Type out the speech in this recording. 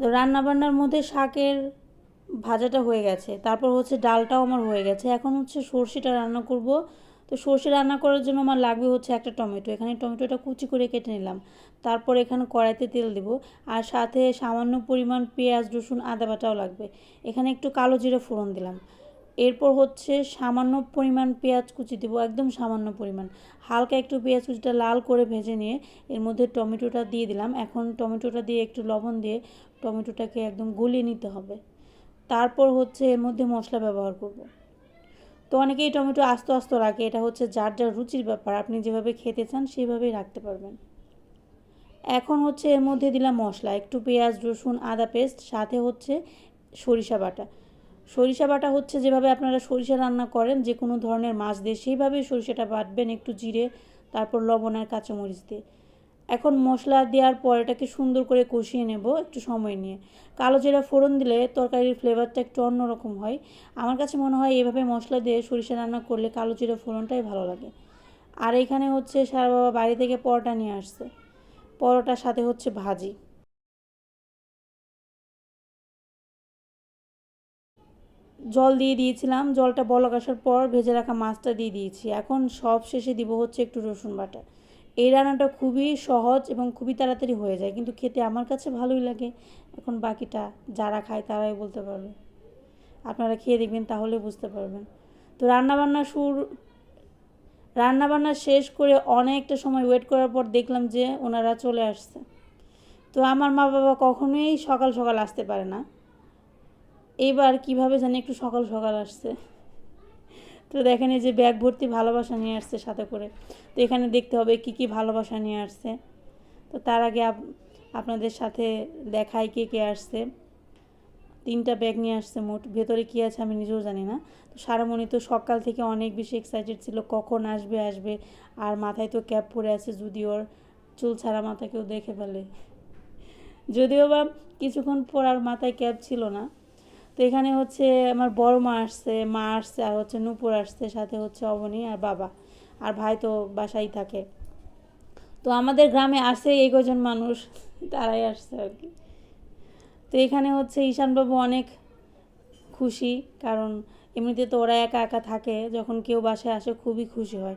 তো রান্নাবান্নার মধ্যে শাকের ভাজাটা হয়ে গেছে, তারপর হচ্ছে ডালটাও আমার হয়ে গেছে। এখন হচ্ছে সর্ষেটা রান্না করব। তো সর্ষে রান্না করার জন্য আমার লাগবে হচ্ছে একটা টমেটো। এখানে টমেটোটা কুচি করে কেটে নিলাম। তারপর এখানে কড়াইতে তেল দিব, আর সাথে সামান্য পরিমাণ পেঁয়াজ রসুন আদা বাটাও লাগবে। এখানে একটু কালো জিরা ফোড়ন দিলাম। এরপর হচ্ছে সামান্য পরিমাণ পেঁয়াজ কুচি দেবো, একদম সামান্য পরিমাণ। হালকা একটু পেঁয়াজ কুচিটা লাল করে ভেজে নিয়ে এর মধ্যে টমেটোটা দিয়ে দিলাম। এখন টমেটোটা দিয়ে একটু লবণ দিয়ে টমেটোটাকে একদম গলিয়ে নিতে হবে। তারপর হচ্ছে এর মধ্যে মশলা ব্যবহার করব। তো অনেকেই টমেটো আস্ত আস্ত রাখে, এটা হচ্ছে যার যার রুচির ব্যাপার, আপনি যেভাবে খেতে চান সেভাবেই রাখতে পারবেন। এখন হচ্ছে এর মধ্যে দিলাম মশলা, একটু পেঁয়াজ রসুন আদা পেস্ট, সাথে হচ্ছে সরিষা বাটা। সরিষা বাটা হচ্ছে যেভাবে আপনারা সরিষা রান্না করেন যে কোনো ধরনের মাছ দিয়ে, সেইভাবেই সরিষাটা বাটবেন, একটু জিরে, তারপর লবণ আর কাঁচামরিচ দিয়ে। এখন মশলা দেওয়ার পর এটাকে সুন্দর করে কষিয়ে নেব একটু সময় নিয়ে। কালো জিরা ফোড়ন দিলে তরকারির ফ্লেভারটা একটু অন্যরকম হয়। আমার কাছে মনে হয় এভাবে মশলা দিয়ে সরিষা রান্না করলে কালো জিরা ফোড়নটাই ভালো লাগে। আর এখানে হচ্ছে সারা বাবা বাড়ি থেকে পরোটা নিয়ে আসছে, পরোটার সাথে হচ্ছে ভাজি। জল দিয়ে দিয়েছিলাম, জলটা বলক আসার পর ভেজে রাখা মাছটা দিয়ে দিয়েছি। এখন সব শেষে দিব হচ্ছে একটু রসুন বাটা। এই রান্নাটা খুবই সহজ এবং খুবই তাড়াতাড়ি হয়ে যায়, কিন্তু খেতে আমার কাছে ভালোই লাগে। এখন বাকিটা যারা খায় তারাই বলতে পারবে, আপনারা খেয়ে দেখবেন তাহলে বুঝতে পারবেন। তো রান্নাবান্না শেষ করে অনেকটা সময় ওয়েট করার পর দেখলাম যে ওনারা চলে আসছে। তো আমার মা বাবা কখনোই সকাল সকাল আসতে পারে না, এইবার কিভাবে জানি একটু সকাল সকাল আসছে। তো দেখেন এই যে ব্যাগ ভর্তি ভালোবাসা নিয়ে আসছে সাথে করে। তো এখানে দেখতে হবে কি কি ভালোবাসা নিয়ে আসছে। তো তার আগে আপনাদের সাথে দেখাই কে কে আসছে। 3টা ব্যাগ নিয়ে আসছে মোট, ভেতরে কী আছে আমি নিজেও জানি না। তো সারামণি তো সকাল থেকে অনেক বেশি এক্সাইটেড ছিল কখন আসবে আসবে। আর মাথায় তো ক্যাপ পরে আছে, যদি ওর চুল ছাড়া মাথা কেউ দেখে ফেলে। যদিও বা কিছুক্ষণ পর আর মাথায় ক্যাপ ছিল না। তো এখানে হচ্ছে আমার বড় মা আসছে আর হচ্ছে নূপুর আসছে, সাথে হচ্ছে অবনী আর বাবা। আর ভাই তো বাসায় থাকে। তো আমাদের গ্রামে আসে এই কজন মানুষ, তারাই আসছে আর কি। তো এখানে হচ্ছে ঈশানবাবু অনেক খুশি, কারণ এমনিতে তো ওরা একা একা থাকে, যখন কেউ বাসায় আসে খুবই খুশি হয়।